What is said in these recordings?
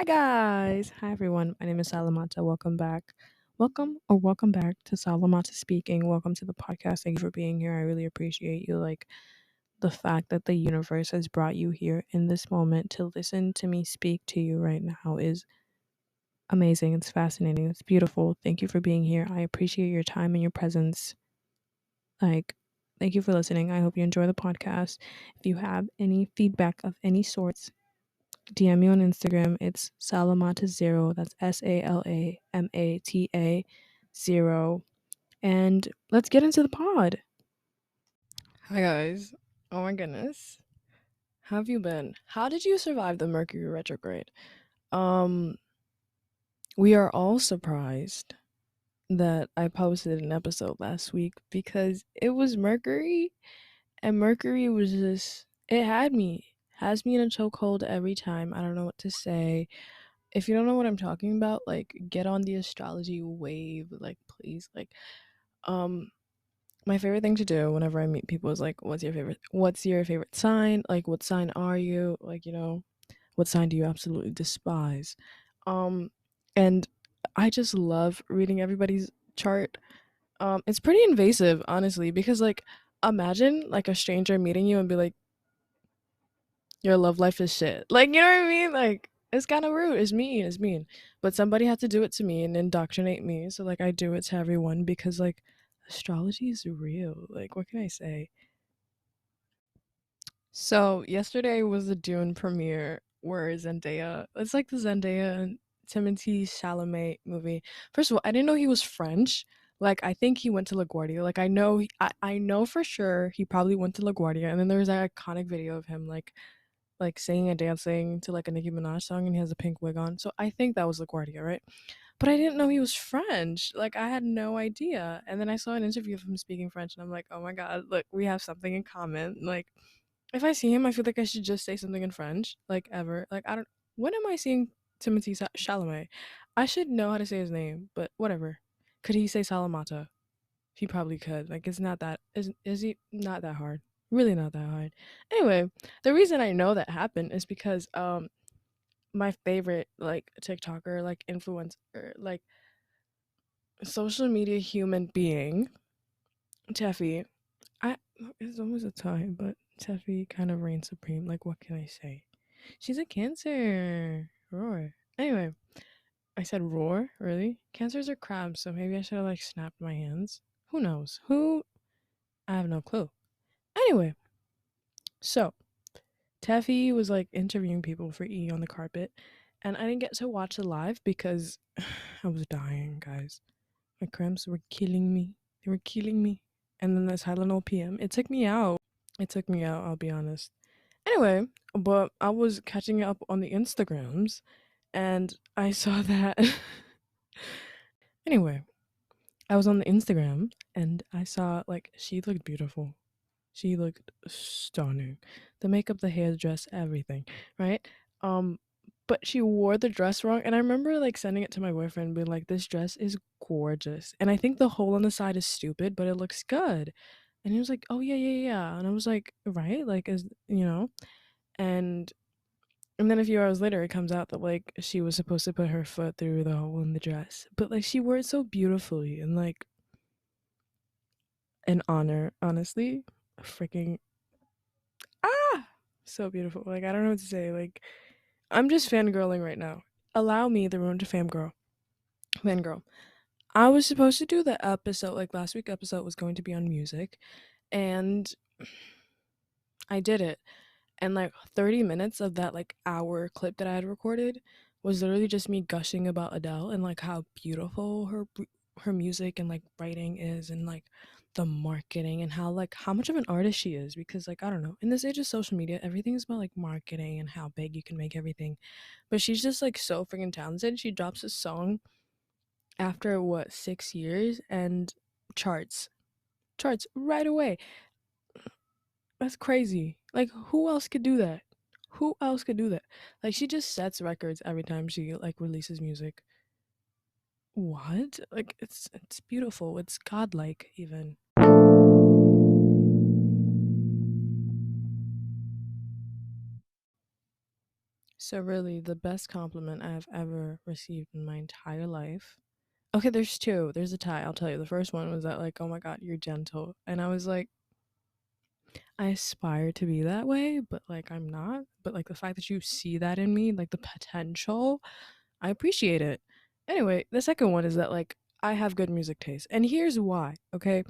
Hi guys. Hi everyone. My name is Salamata. Welcome back. Welcome back to Salamata speaking. Welcome to the podcast. Thank you for being here. I really appreciate you. Like the fact that the universe has brought you here in this moment to listen to me speak to you right now is amazing. It's fascinating. It's beautiful. Thank you for being here. I appreciate your time and your presence. Like thank you for listening. I hope you enjoy the podcast. If you have any feedback of any sorts, DM me on Instagram. It's Salamata0. That's Salamata0. And let's get into the pod. Hi guys. Oh my goodness. How have you been? How did you survive the Mercury retrograde? Um, we are all surprised that I posted an episode last week because it was Mercury, and Mercury was just has me in a chokehold every time. I don't know what to say. If you don't know what I'm talking about, like get on the astrology wave, like please. Um my favorite thing to do whenever I meet people is like, what's your favorite sign? Like what sign are you? Like, what sign do you absolutely despise? Um and I just love reading everybody's chart. It's pretty invasive, honestly, because like imagine like a stranger meeting you and be like, your love life is shit. Like, you know what I mean? Like, it's kind of rude. It's mean. It's mean. But somebody had to do it to me and indoctrinate me. So, like, I do it to everyone because, like, astrology is real. Like, what can I say? So, yesterday was the Dune premiere where Zendaya, it's like the Zendaya and Timothée Chalamet movie. First of all, I didn't know he was French. Like, I think he went to LaGuardia. Like, I know for sure he probably went to LaGuardia. And then there was that iconic video of him, like singing and dancing to like a Nicki Minaj song and he has a pink wig on. So I think that was LaGuardia, right? But I didn't know he was French. Like I had no idea. And then I saw an interview of him speaking French and I'm like, oh my god, look, we have something in common. Like if I see him, I feel like I should just say something in French. Like ever. Like I don't when am I seeing Timothy Chalamet? I should know how to say his name, but whatever. Could he say Salamata? He probably could. Like it's not that is he not that hard. Really not that hard. Anyway, the reason I know that happened is because my favorite like TikToker, like influencer, like social media human being, Teffy. I it's almost a tie, but Teffy kind of reigns supreme. Like what can I say? She's a cancer. Roar. Anyway, I said roar, really? Cancers are crabs, so maybe I should have like snapped my hands. Who knows? Who I have no clue. Anyway, so Teffy was like interviewing people for E on the carpet, and I didn't get to watch the live because I was dying, guys. My cramps were killing me. They were killing me. And then this Tylenol PM, it took me out. It took me out, I'll be honest. Anyway, but I was catching up on the Instagrams and I saw that. Anyway, I was on the Instagram and I saw like she looked beautiful. She looked stunning. The makeup, the hair, the dress, everything, right? Um, but she wore the dress wrong, and I remember like sending it to my boyfriend, being like, "This dress is gorgeous," and I think the hole on the side is stupid, but it looks good. And he was like, "Oh yeah, yeah, yeah," and I was like, "Right, like is and and then a few hours later, it comes out that like she was supposed to put her foot through the hole in the dress, but like she wore it so beautifully and like an honor, honestly, freaking ah, so beautiful. Like I don't know what to say. Like I'm just fangirling right now. Allow me the room to fangirl. I was supposed to do the episode like last week episode was going to be on music, and I did it. And like 30 minutes of that like hour clip that I had recorded was literally just me gushing about Adele and like how beautiful her music and like writing is and like the marketing and how much of an artist she is because like I don't know in this age of social media everything is about like marketing and how big you can make everything, but she's just like so freaking talented. She drops a song after what 6 years and charts charts right away. That's crazy. Like, who else could do that? Who else could do that? Like, she just sets records every time she like releases music. What? Like, it's beautiful. It's godlike, even. So really, the best compliment I've ever received in my entire life. Okay, there's two. There's a tie. I'll tell you. The first one was that like, oh my god, you're gentle, and I was like, I aspire to be that way, but like I'm not. But like the fact that you see that in me, like the potential, I appreciate it. Anyway, the second one is that like I have good music taste, and here's why. Okay,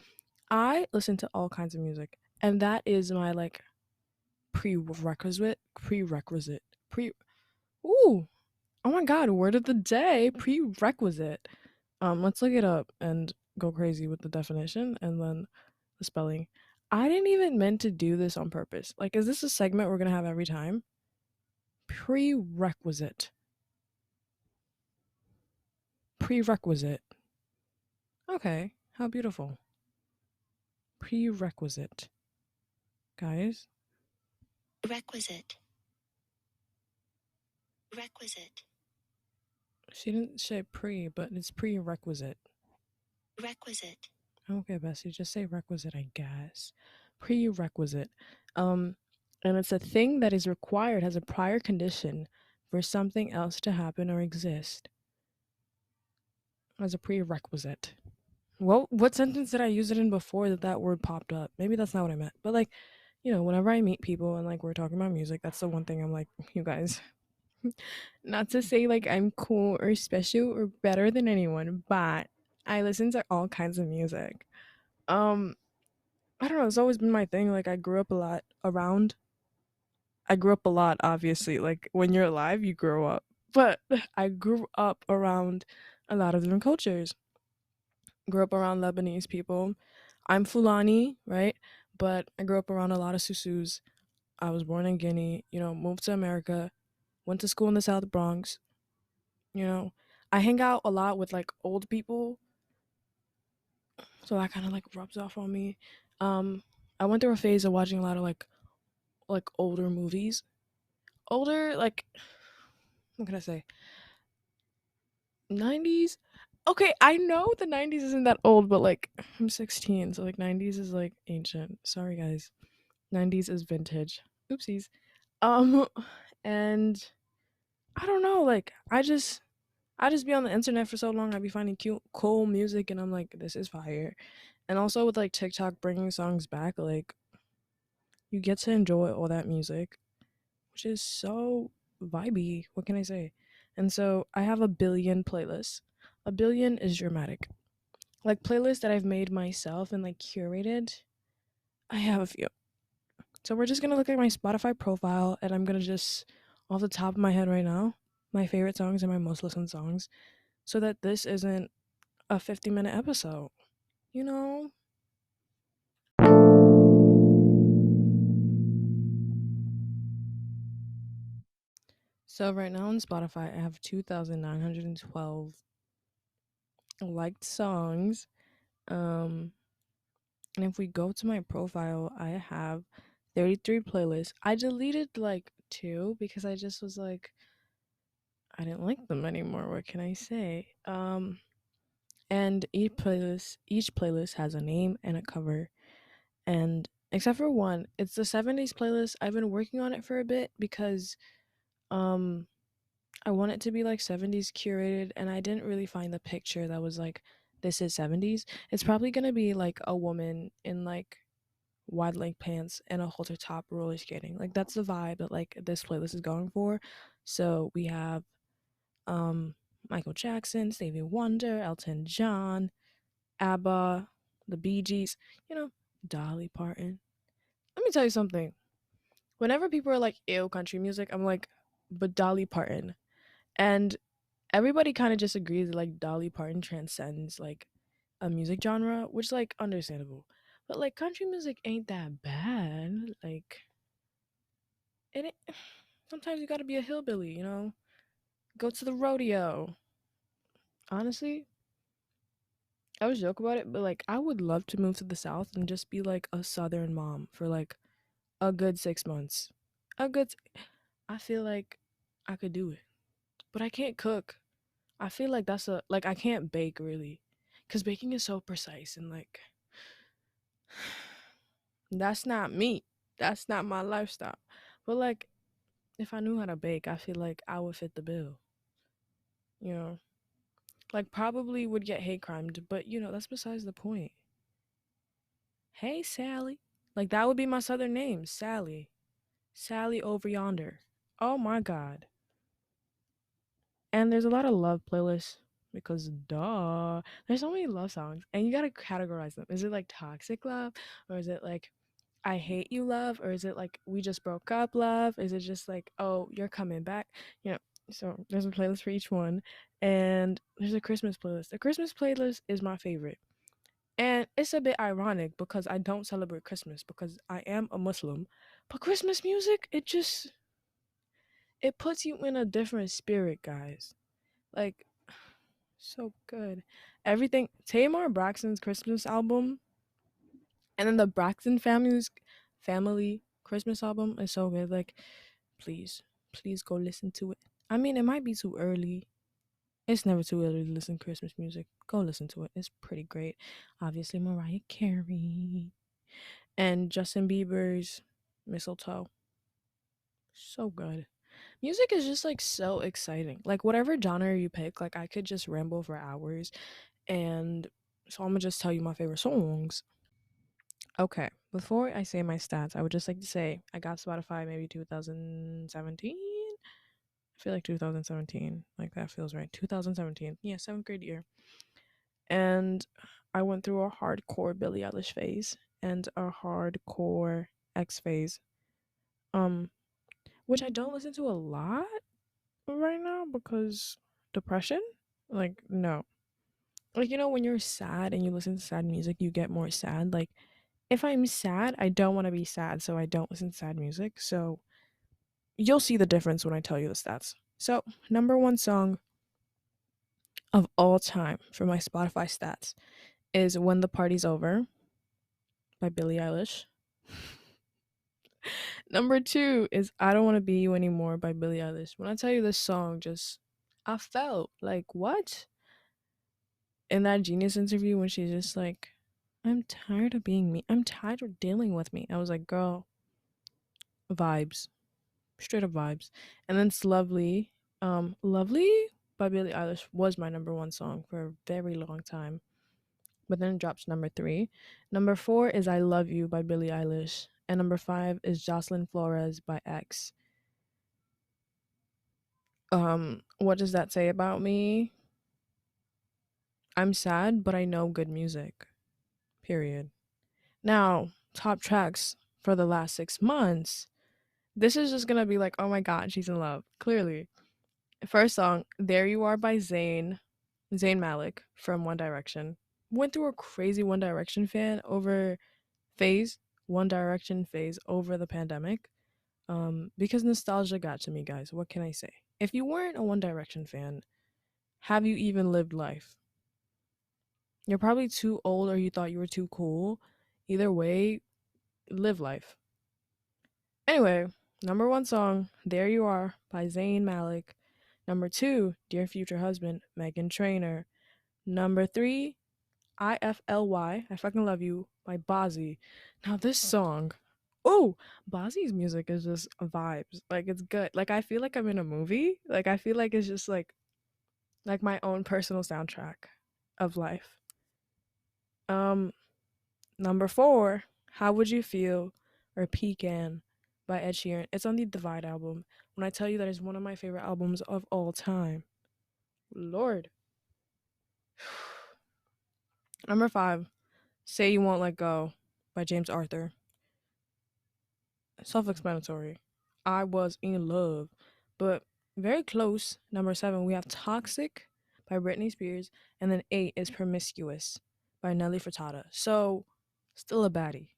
I listen to all kinds of music, and that is my like prerequisite pre. Ooh, oh my god, word of the day, prerequisite. Let's look it up and go crazy with the definition and then the spelling. I didn't even meant to do this on purpose. Like, is this a segment we're gonna have every time? Prerequisite. Prerequisite. Okay, how beautiful. Prerequisite. Guys, Requisite. Requisite. she didn't say pre, but it's prerequisite. Requisite. Okay, Bessie, just say requisite, I guess. Prerequisite. Um, and it's a thing that is required as a prior condition for something else to happen or exist as a prerequisite. What sentence did I use it in before that word popped up? Maybe that's not what I meant. But like, whenever I meet people and like we're talking about music, that's the one thing I'm like, you guys, not to say like I'm cool or special or better than anyone, but I listen to all kinds of music. Um, I don't know, it's always been my thing. Like I grew up a lot, obviously. Like when you're alive, you grow up. But I grew up around a lot of different cultures. Grew up around Lebanese people. I'm Fulani, right? But I grew up around a lot of Susus. I was born in Guinea, moved to America, went to school in the South Bronx, you know. I hang out a lot with like old people, so that kind of like rubs off on me. Um I went through a phase of watching a lot of like older movies. Older like what can I say? 90s. Okay, I know the 90s isn't that old, but like I'm 16, so like 90s is like ancient. Sorry guys. 90s is vintage. Oopsies. Um and I don't know, like I just be on the internet for so long. I be finding cute cool music and I'm like this is fire. And also with like TikTok bringing songs back, like you get to enjoy all that music, which is so vibey. What can I say? And so I have a billion playlists. A billion is dramatic. Like playlists that I've made myself and like curated. I have a few. So we're just gonna look at my Spotify profile and I'm gonna just off the top of my head right now, my favorite songs and my most listened songs, so that this isn't a 50-minute episode. You know? So right now on Spotify I have 2,912 liked songs. Um and if we go to my profile, I have 33 playlists. I deleted like two because I just was like I didn't like them anymore. What can I say? And each playlist has a name and a cover. And except for one, it's the 70s playlist. I've been working on it for a bit because um I want it to be like 70s curated and I didn't really find the picture that was like this is 70s. It's probably going to be like a woman in like wide leg pants and a halter top roller skating. Like that's the vibe that like this playlist is going for. So we have um Michael Jackson, Stevie Wonder, Elton John, ABBA, the Bee Gees, you know, Dolly Parton. Let me tell you something. Whenever people are like, ew, country music, I'm like, but Dolly Parton. And everybody kind of just agrees that like Dolly Parton transcends like a music genre, which like understandable. But like country music ain't that bad. Like it sometimes you gotta be a hillbilly, Go to the rodeo. Honestly, I always joke about it, but like I would love to move to the South and just be like a Southern mom for like a good 6 months. A good. I feel like I could do it, but I can't cook. I feel like that's a like I can't bake really, cause baking is so precise and like that's not me. That's not my lifestyle. But like If I knew how to bake, I feel like I would fit the bill. You know, like probably would get hate crimed, but that's besides the point. Hey, Sally. Like that would be my southern name, Sally. Sally over yonder. Oh my god. And there's a lot of love playlists because duh. There's so many love songs and you got to categorize them. Is it like toxic love or is it like I hate you love or is it like we just broke up love? Is it just like oh, you're coming back? You know, so there's a playlist for each one and there's a Christmas playlist. The Christmas playlist is my favorite. And it's a bit ironic because I don't celebrate Christmas because I am a Muslim. But Christmas music, it puts you in a different spirit, guys. Like so good. Everything Tamar Braxton's Christmas album and then the Braxton family Christmas album is so good. Like please, please go listen to it. I mean, it might be too early. It's never too early to listen to Christmas music. Go listen to it. It's pretty great. Obviously Mariah Carey and Justin Bieber's Mistletoe. So good. Music is just like so exciting. Like whatever genre you pick, like I could just ramble for hours. And so I'm gonna just tell you my favorite songs. Okay, before I say my stats, I would just like to say I got Spotify maybe 2017. I feel like 2017. Like that feels right. 2017. Yeah, seventh grade year. And I went through a hardcore Billie Eilish phase and a hardcore X phase. Um, which I don't listen to a lot right now because depression. Like no, like when you're sad and you listen to sad music, you get more sad. Like if I'm sad, I don't want to be sad, so I don't listen to sad music. So you'll see the difference when I tell you the stats. So number one song of all time for my Spotify stats is "When the Party's Over" by Billie Eilish. Number two is "I Don't Want to Be You Anymore" by Billie Eilish. When I tell you this song, just I felt like what in that Genius interview when she's just like, I'm tired of being me. I'm tired of dealing with me. I was like, girl, vibes. Straight up vibes. And then it's Lovely. Lovely by Billie Eilish was my number one song for a very long time. But then it drops number three. Number four is I Love You by Billie Eilish. And number five is Jocelyn Flores by X. What does that say about me? I'm sad, but I know good music. Period. Now, top tracks for the last 6 months. This is just gonna be like, oh my god, she's in love. Clearly. First song, There You Are by Zayn Malik from One Direction. Went through a crazy phase, One Direction phase over the pandemic. Because nostalgia got to me, guys. What can I say? If you weren't a One Direction fan, have you even lived life? You're probably too old or you thought you were too cool. Either way, live life. Anyway, number one song, There You Are by Zayn Malik. Number two, Dear Future Husband, Megan Trainor. Number three, IFLY, I Fucking Love You by Bozzy. Now, this song, oh, Bozzy's music is just vibes. Like, it's good. Like, I feel like I'm in a movie. Like, I feel like it's just like my own personal soundtrack of life. Um, Number four, How Would You Feel or Pecan by Ed Sheeran. It's on the Divide album. When I tell you that is one of my favorite albums of all time. Lord. Number five, Say You Won't Let Go by James Arthur. Self explanatory. I was in love. But very close. Number seven, we have Toxic by Britney Spears. And then eight is Promiscuous by Nelly Furtado. So, still a baddie.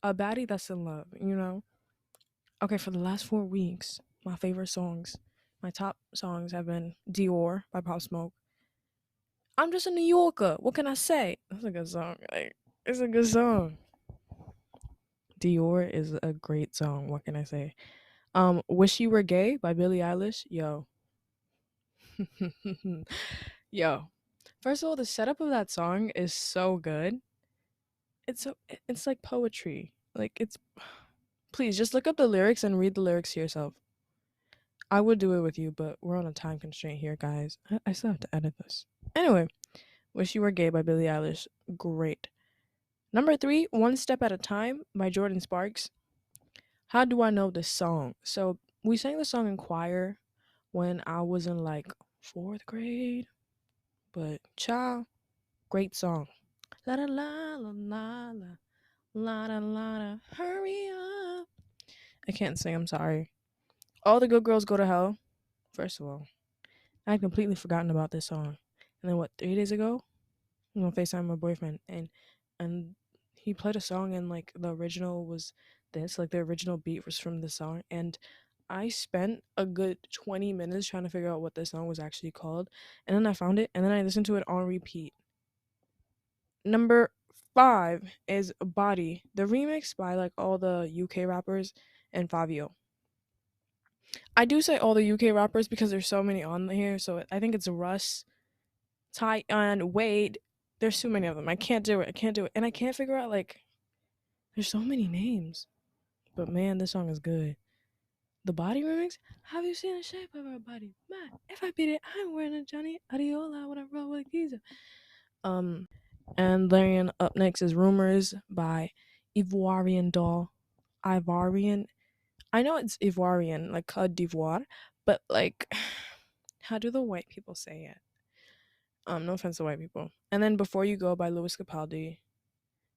A baddie that's in love. Okay, for the last 4 weeks, my favorite songs, my top songs have been Dior by Pop Smoke. I'm just a New Yorker. What can I say? That's a good song. Like, it's a good song. Dior is a great song. What can I say? Wish You Were Gay by Billie Eilish. Yo. Yo. First of all, the setup of that song is so good. It's like poetry. Like it's please just look up the lyrics and read the lyrics to yourself. I would do it with you, but we're on a time constraint here, guys. I still have to edit this. Anyway, Wish You Were Gay by Billie Eilish. Great. Number three, One Step at a Time by Jordan Sparks. How do I know this song? So we sang the song in choir when I was in like fourth grade, but child, great song. La la la la la la la la la la, hurry up. I can't sing, I'm sorry. All the Good Girls Go to Hell. First of all, I had completely forgotten about this song. And then what, 3 days ago? I'm on FaceTime my boyfriend and he played a song and like the original was this, like the original beat was from the song and I spent a good 20 minutes trying to figure out what this song was actually called and then I found it and then I listened to it on repeat. Number five is Body, the remix by like all the UK rappers and Fabio. I do say all the UK rappers because there's so many on here, so I think it's Russ, Ty, and Wade. There's too many of them. I can't do it. I can't do it. And I can't figure out like there's so many names. But man, this song is good. The Body remix. Have you seen the shape of her body? Man, if I beat it, I'm wearing a Johnny Adiola when I roll with Giza. Um, and then up next is Rumors by Ivoirian Doll. Ivorian. I know it's Ivoirian, like Cote d'Ivoire, but like, how do the white people say it? No offense to white people. And then Before You Go by Louis Capaldi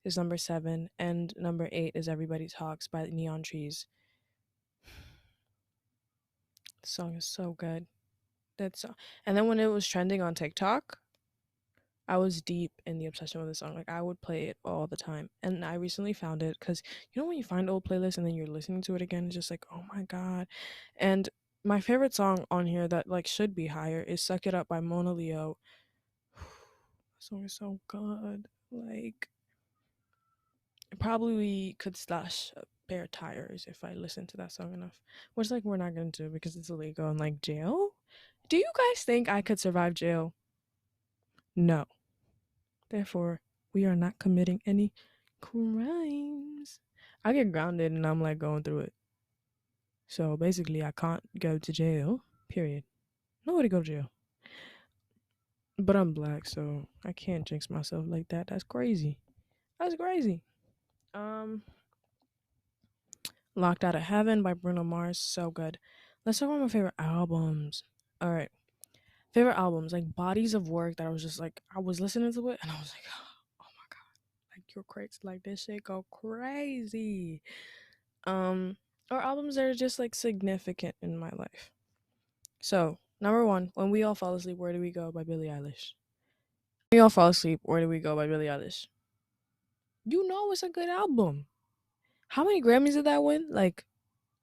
is number seven, and number eight is Everybody Talks by Neon Trees. The song is so good. That's and then when it was trending on TikTok, I was deep in the obsession with the song. Like I would play it all the time. And I recently found it because you know when you find old playlists and then you're listening to it again, it's just like, oh my god. And my favorite song on here that like should be higher is Suck It Up by Mona Leo. The song is so good. Like probably could slash a pair of tires if I listen to that song enough. Which like we're not going to because it's illegal and like jail. Do you guys think I could survive jail? No. Therefore, we are not committing any crimes. I get grounded and I'm like going through it. So basically, I can't go to jail. Period. Nobody go to jail. But I'm black, so I can't jinx myself like that. That's crazy. That's crazy. Um, Locked Out of Heaven by Bruno Mars. So good. Let's talk about my favorite albums. All right. Favorite albums, like bodies of work that I was just like, I was listening to it and I was like, oh my God. Like, you're crazy. Like, this shit go crazy. Um, or albums that are just like significant in my life. So, number one, When We All Fall Asleep, Where Do We Go by Billie Eilish. When We All Fall Asleep, Where Do We Go by Billie Eilish. You know it's a good album. How many Grammys did that win? Like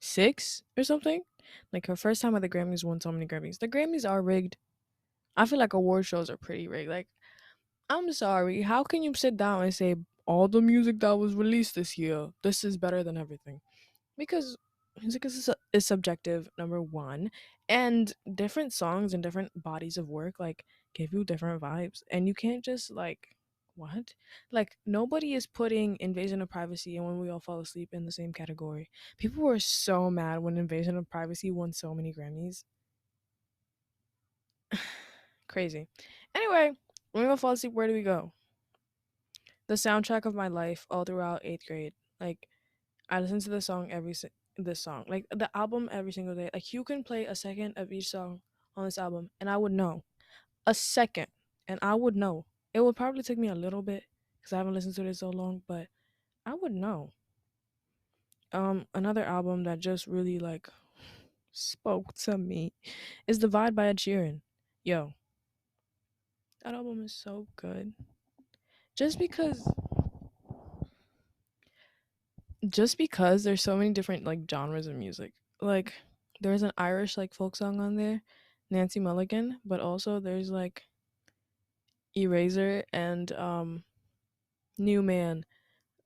six or something? Like her first time at the Grammys won so many Grammys. The Grammys are rigged. I feel like award shows are pretty rigged. Like, I'm sorry, how can you sit down and say all the music that was released this year, this is better than everything? Because music is subjective, number one, and different songs and different bodies of work like give you different vibes, and you can't just like what like nobody is putting Invasion of Privacy and When We All Fall Asleep in the same category. People were so mad when Invasion of Privacy won so many Grammys. Crazy. Anyway, When We All Fall Asleep, Where Do We Go? The soundtrack of my life all throughout eighth grade. Like I listen to the song this song, like the album every single day. Like you can play a second of each song on this album, and I would know a second, and I would know. It would probably take me a little bit because I haven't listened to it so long, but I would know. Another album that just really like spoke to me is Divide by Ed Sheeran. Yo, that album is so good. Just because just because there's so many different like genres of music. Like there's an Irish like folk song on there, Nancy Mulligan, but also there's like Eraser and New Man,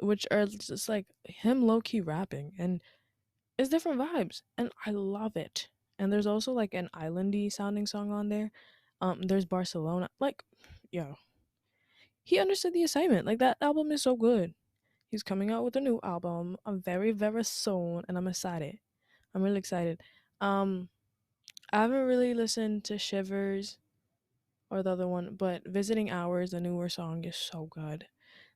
which are just like him low key rapping and it's different vibes and I love it. And there's also like an islandy sounding song on there. There's Barcelona. Like, yo, he understood the assignment. Like that album is so good. He's coming out with a new album. I'm very, very soon, and I'm excited. I'm really excited. Um, I haven't really listened to Shivers or the other one, but Visiting Hours, the newer song, is so good.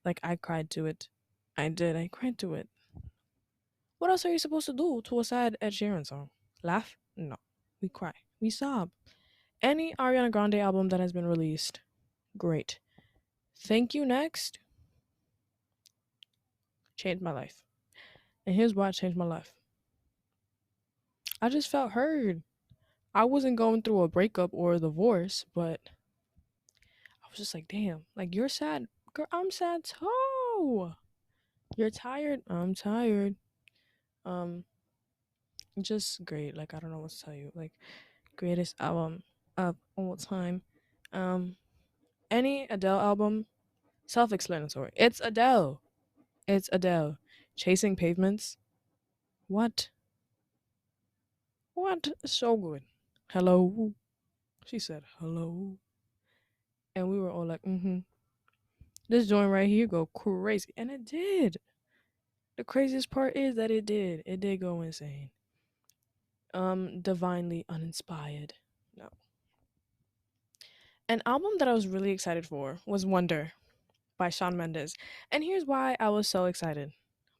Like I cried to it. I did. I cried to it. What else are you supposed to do to a sad Ed Sheeran song? Laugh? No. We cry. We sob. Any Ariana Grande album that has been released, great. Thank You Next changed my life. And here's why it changed my life. I just felt heard. I wasn't going through a breakup or a divorce, but I was just like, damn, like you're sad. Girl, I'm sad too. You're tired. I'm tired. Um, just great. Like I don't know what to tell you. Like greatest album of all time. Um, any Adele album, self-explanatory. It's Adele. It's Adele. Chasing Pavements. What? What? So good. Hello. She said hello, and we were all like, mm-hmm. This joint right here go crazy, and it did. The craziest part is that it did. It did go insane. Divinely uninspired. No. An album that I was really excited for was Wonder by Shawn Mendes. And here's why I was so excited.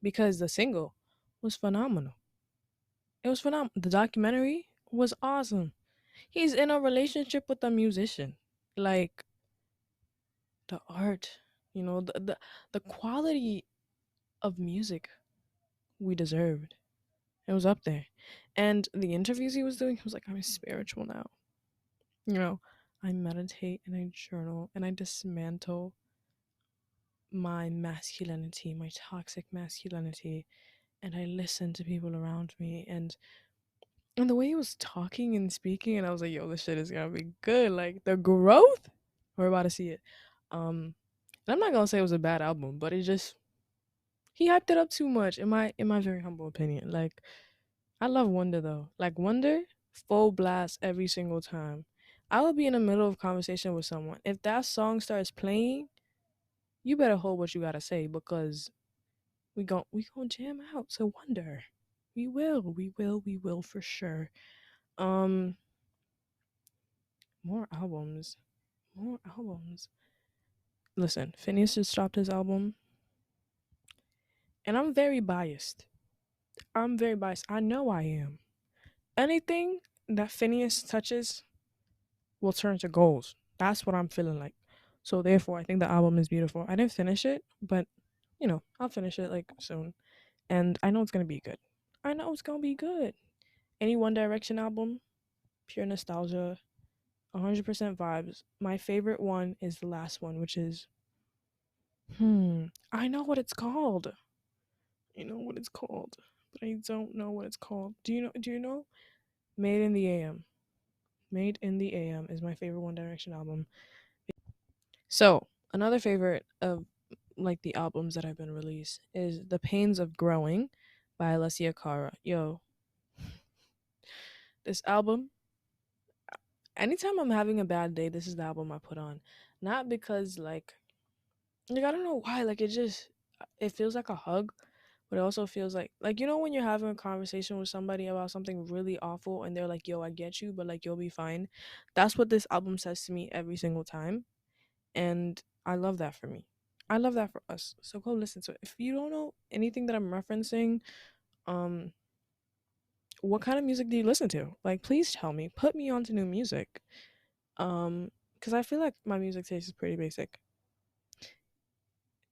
Because the single was phenomenal. It was phenomenal. The documentary was awesome. He's in a relationship with a musician. Like the art, the quality of music we deserved. It was up there. And the interviews he was doing, he was like, I'm spiritual now. You know, I meditate and I journal and I dismantle my masculinity, my toxic masculinity, and I listen to people around me and the way he was talking and speaking, and I was like, yo, this shit is gonna be good. Like the growth, we're about to see it. And I'm not gonna say it was a bad album, but it just he hyped it up too much in my very humble opinion. Like I love Wonder though. Like Wonder, full blast every single time. I will be in the middle of a conversation with someone. If that song starts playing, you better hold what you gotta say because we gon' jam out to Wonder. We will for sure. Um, more albums, more albums. Listen, Phineas just dropped his album, and I'm very biased. I'm very biased. I know I am. Anything that Phineas touches will turn to gold. That's what I'm feeling like. So therefore, I think the album is beautiful. I didn't finish it, but I'll finish it like soon, and I know it's gonna be good. I know it's gonna be good. Any One Direction album, pure nostalgia, 100% vibes. My favorite one is the last one, which is I know what it's called. I know what it's called, but I don't know what it's called. Do you know? Made in the AM. Made in the AM is my favorite One Direction album. So, another favorite of like the albums that have been released is The Pains of Growing by Alessia Cara. Yo, this album, anytime I'm having a bad day, this is the album I put on. Not because like I don't know why, like it feels like a hug, but it also feels like when you're having a conversation with somebody about something really awful and they're like, "Yo, I get you, but like you'll be fine." That's what this album says to me every single time, and I love that for me. I love that for us. So go listen to it. If you don't know anything that I'm referencing, um what kind of music do you listen to? Like please tell me. Put me onto new music. Cuz I feel like my music taste is pretty basic.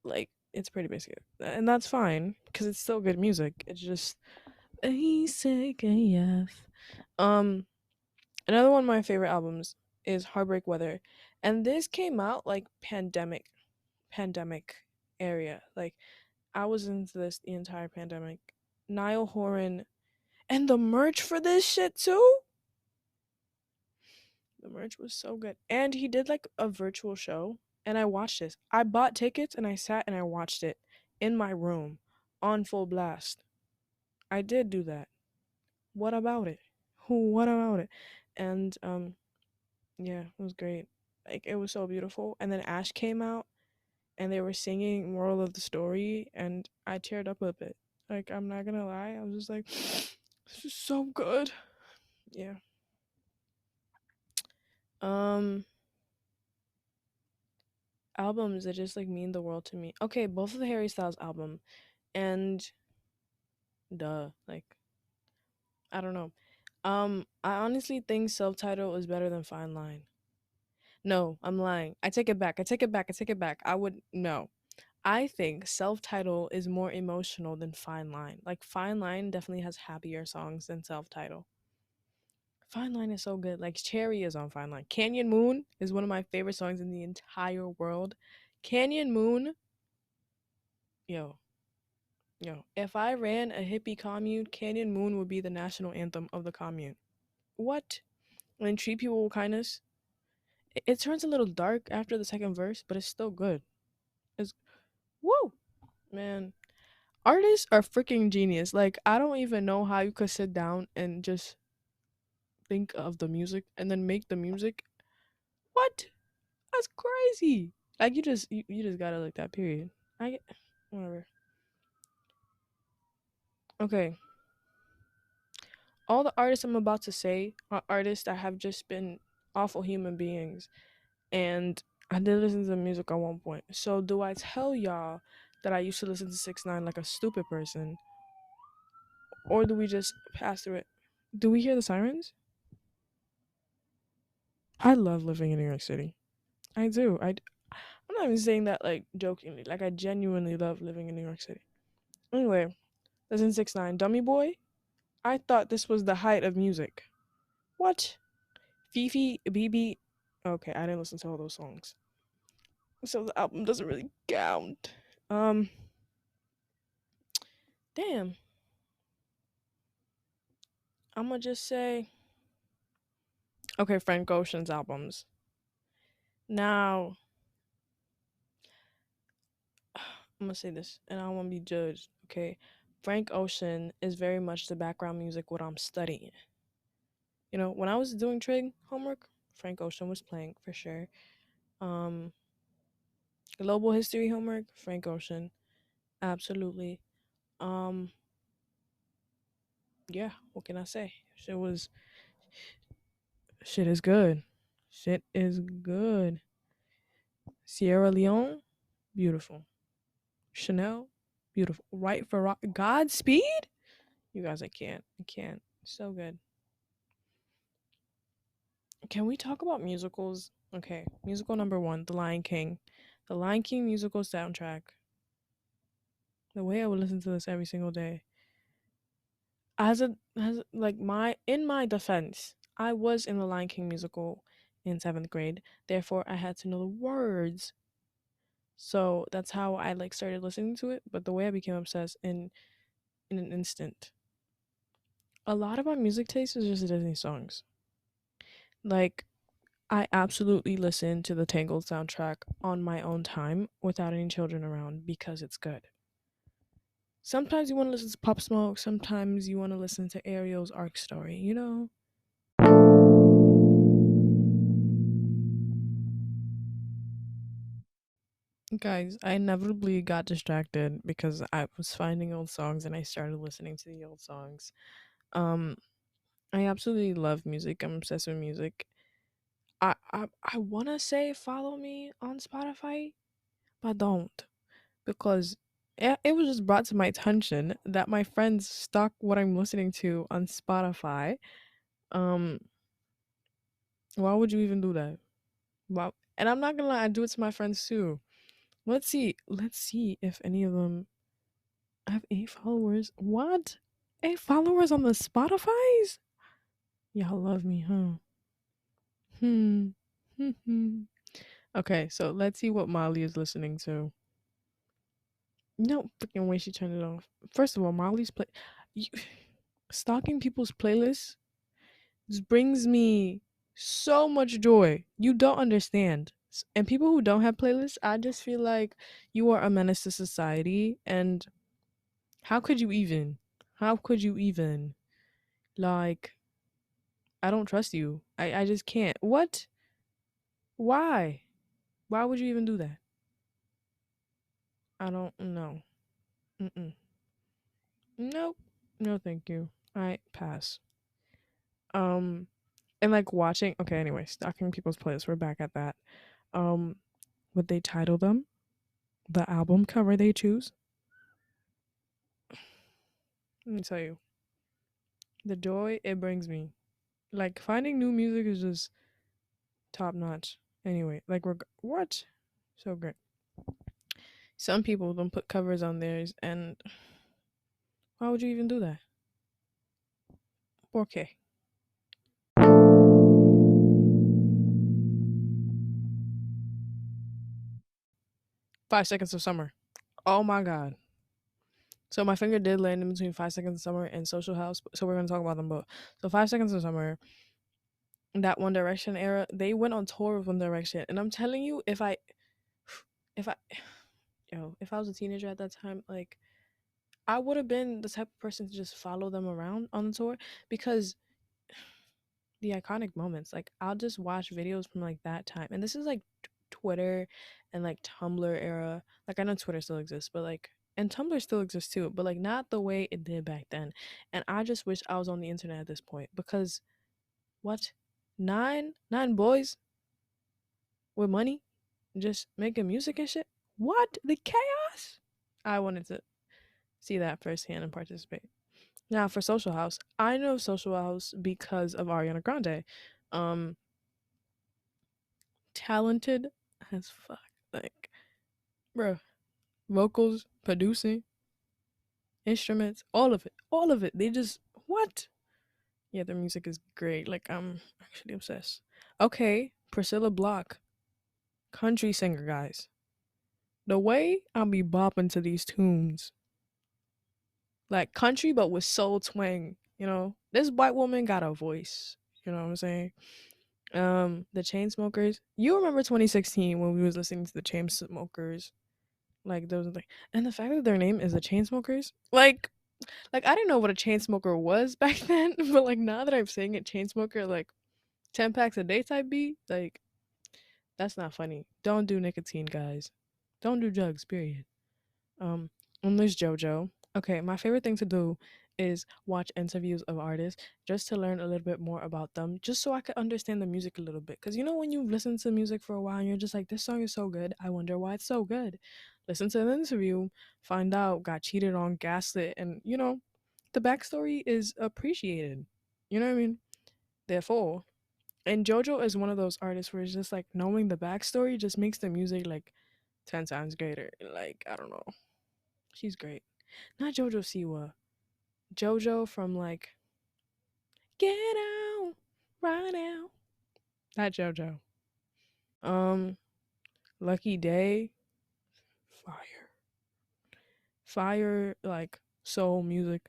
Like it's pretty basic. And that's fine cuz it's still good music. It's just basic AF. Um Another one of my favorite albums is Heartbreak Weather. And this came out like pandemic area. Like I was into this the entire pandemic. Niall Horan and the merch for this shit too. The merch was so good. And he did like a virtual show and I watched this. I bought tickets and I sat and I watched it in my room on full blast. I did do that. What about it? What about it? And yeah, it was great. Like it was so beautiful. And then Ash came out and they were singing moral of the story and I teared up a bit. Like I'm not gonna lie, I was just like this is so good. Yeah. Um, albums that just like mean the world to me. Okay, both of the Harry Styles album and like I don't know. I honestly think self-title is better than Fine Line. No, I'm lying. I take it back. I take it back. I take it back. I would no. I think self-title is more emotional than Fine Line. Like Fine Line definitely has happier songs than self-title. Fine Line is so good. Like Cherry is on Fine Line. Canyon Moon is one of my favorite songs in the entire world. Canyon Moon, yo, yo. If I ran a hippie commune, Canyon Moon would be the national anthem of the commune. What? And treat people with kindness. It turns a little dark after the second verse, but it's still good. It's woo, man. Artists are freaking genius. Like I don't even know how you could sit down and just think of the music and then make the music. What? That's crazy. Like you just gotta like that period. I get whatever. Okay. All the artists I'm about to say are artists that have just been awful human beings. And I did listen to the music at one point. So do I tell y'all that I used to listen to 6 9 like a stupid person? Or do we just pass through it? Do we hear the sirens? I love living in New York City. I do. I'm not even saying that like jokingly. Like I genuinely love living in New York City. Anyway, listen 6 9 Dummy Boy. I thought this was the height of music. What? Fifi, BB. Okay, I didn't listen to all those songs. So the album doesn't really count. Um, damn. I'm gonna just say, okay, Frank Ocean's albums. Now, I'm gonna say this, and I don't wanna be judged, okay? Frank Ocean is very much the background music what I'm studying. You know, when I was doing trig homework, Frank Ocean was playing for sure. Um, global history homework, Frank Ocean, absolutely. Um, yeah, what can I say? Shit is good. Shit is good. Sierra Leone, beautiful. Chanel, beautiful. Right for rock. Godspeed. You guys, I can't. So good. Can we talk about musicals? Okay, musical number one, The Lion King. The Lion King musical soundtrack. The way I would listen to this every single day. As like my in my defense, I was in the Lion King musical in seventh grade. Therefore, I had to know the words. So that's how I like started listening to it. But the way I became obsessed in an instant. A lot of my music taste is just Disney songs. Like I absolutely listen to the Tangled soundtrack on my own time without any children around because it's good. Sometimes you want to listen to Pop Smoke, sometimes you want to listen to Ariel's Arc Story, you know? Guys, I inevitably got distracted because I was finding old songs and I started listening to the old songs. Um, I absolutely love music. I'm obsessed with music. I wanna say follow me on Spotify, but don't because it was just brought to my attention that my friends stalk what I'm listening to on Spotify. Um, why would you even do that? Wow. And I'm not gonna lie, I do it to my friends too. Let's see. Let's see if any of them have 8 followers. What? 8 followers on the Spotify's? Y'all love me, huh? Hmm. Hmm. Okay, so let's see what Molly is listening to. No freaking way she turned it off. First of all, Molly's play you, stalking people's playlists just brings me so much joy. You don't understand. And people who don't have playlists, I just feel like you are a menace to society. And how could you even? How could you even? Like, I don't trust you. I just can't. What? Why? Why would you even do that? I don't know. Mm-mm. Nope. No, thank you. I pass. Um, And like watching, okay, anyway, stalking people's playlists. We're back at that. Um, what they title them, the album cover they choose. Let me tell you, the joy it brings me. Like finding new music is just top notch. Anyway, like we're what? So great. Some people don't put covers on theirs, and why would you even do that? Okay. 5 Seconds of Summer. Oh my god. So my finger did land in between 5 Seconds of Summer and Social House, so we're gonna talk about them both. So 5 Seconds of Summer, that One Direction era, they went on tour with One Direction, and I'm telling you, if I, if I was a teenager at that time, like I would have been the type of person to just follow them around on the tour because the iconic moments. Like I'll just watch videos from like that time, and this is like Twitter and like Tumblr era. Like I know Twitter still exists, but like and Tumblr still exists too, but like not the way it did back then. And I just wish I was on the internet at this point because what nine boys with money just making music and shit. What the chaos? I wanted to see that firsthand and participate. Now for Social House, I know Social House because of Ariana Grande. Um, talented as fuck. Like, bro, vocals, producing, instruments, all of it, all of it. They just what? Yeah, their music is great. Like, I'm actually obsessed. Okay, Priscilla Block, country singer, guys. The way I'll be bopping to these tunes, like country, but with soul twang. You know, this white woman got a voice. You know what I'm saying? The Chainsmokers. You remember 2016 when we was listening to the Chainsmokers? Like those, like, and the fact that their name is the Chainsmokers, like I didn't know what a chain smoker was back then, but like now that I'm saying it, chain smoker, like 10 packs a day type beat, like that's not funny. Don't do nicotine, guys. Don't do drugs. Period. Um, and there's JoJo. Okay, my favorite thing to do is watch interviews of artists just to learn a little bit more about them, just so I could understand the music a little bit. Because you know, when you've listened to music for a while and you're just like, this song is so good, I wonder why it's so good. Listen to an interview, find out, got cheated on, gaslit, and you know, the backstory is appreciated. You know what I mean? Therefore, and JoJo is one of those artists where it's just like knowing the backstory just makes the music like 10 times greater. Like, I don't know. She's great. Not Jojo Siwa. Jojo from like Get Out Right Now. Not Jojo. Um Lucky Day. Fire. Fire like soul music.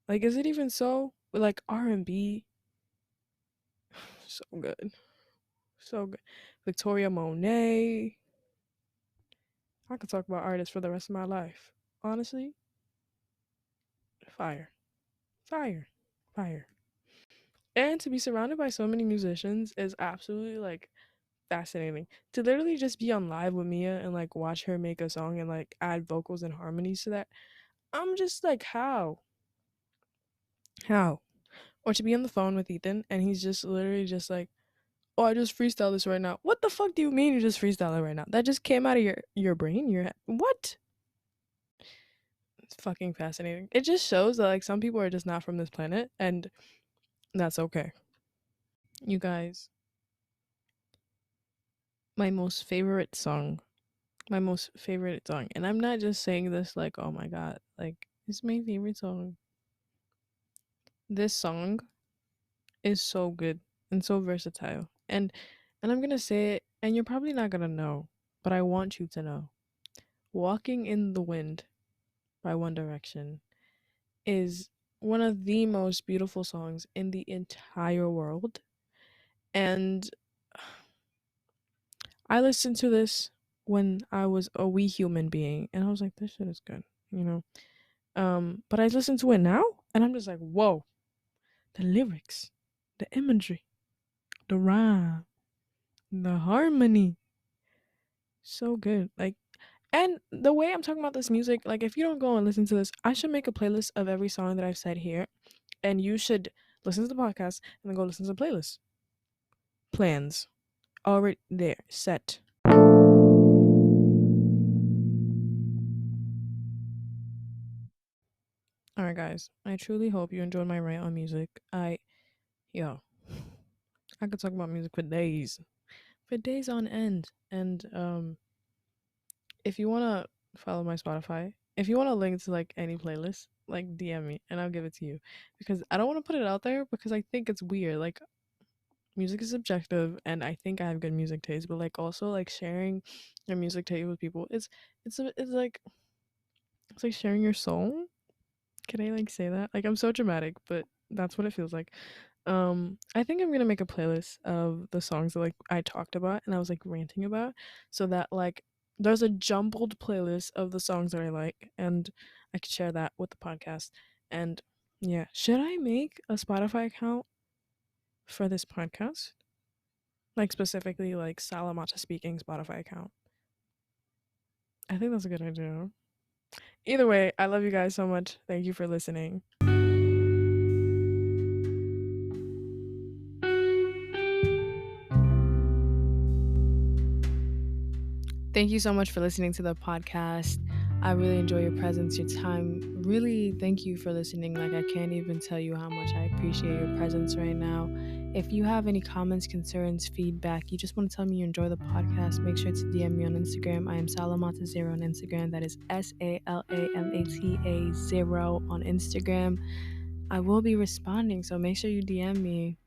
Like is it even soul? Like R&B. So good. So good. Victoria Monet. I could talk about artists for the rest of my life. Honestly, fire. Fire. Fire. And to be surrounded by so many musicians is absolutely like fascinating. To literally just be on live with Mia and like watch her make a song and like add vocals and harmonies to that. I'm just like, how? How? Or to be on the phone with Ethan and he's just literally just like, oh, I just freestyle this right now. What the fuck do you mean you just freestyle it right now? That just came out of your brain? Your head? What? It's fucking fascinating. It just shows that like some people are just not from this planet and that's okay. You guys, my most favorite song, my most favorite song, and I'm not just saying this like, oh my god, like it's my favorite song. This song is so good and so versatile. And I'm gonna say it, and you're probably not gonna know, but I want you to know. Walking in the Wind by One Direction is one of the most beautiful songs in the entire world. And I listened to this when I was a wee human being, and I was like, this shit is good, you know. But I listen to it now, and I'm just like, whoa, the lyrics, the imagery, the rhyme, the harmony, so good. Like, and the way I'm talking about this music, like, if you don't go and listen to this, I should make a playlist of every song that I've said here, and you should listen to the podcast and then go listen to the playlist. Plans. Already there. Set. Alright, guys. I truly hope you enjoyed my rant on music. Yo, I could talk about music for days. For days on end. And, if you want to follow my Spotify, if you want a link to like any playlist, like DM me and I'll give it to you. Because I don't want to put it out there because I think it's weird. Like, music is subjective and I think I have good music taste, but like also like sharing your music taste with people, it's like sharing your soul. Can I like say that? Like I'm so dramatic, but that's what it feels like. I think I'm gonna make a playlist of the songs that like I talked about and I was like ranting about, so that like there's a jumbled playlist of the songs that I like, and I could share that with the podcast. And yeah, should I make a Spotify account for this podcast? Like specifically like Salamata speaking Spotify account. I think that's a good idea. Either way, I love you guys so much. Thank you for listening. Thank you so much for listening to the podcast. I really enjoy your presence, your time. Really, thank you for listening. Like, I can't even tell you how much I appreciate your presence right now. If you have any comments, concerns, feedback, you just want to tell me you enjoy the podcast, make sure to DM me on Instagram. I am Salamata0 on Instagram. That is SALAMATA0 on Instagram. I will be responding, so make sure you DM me.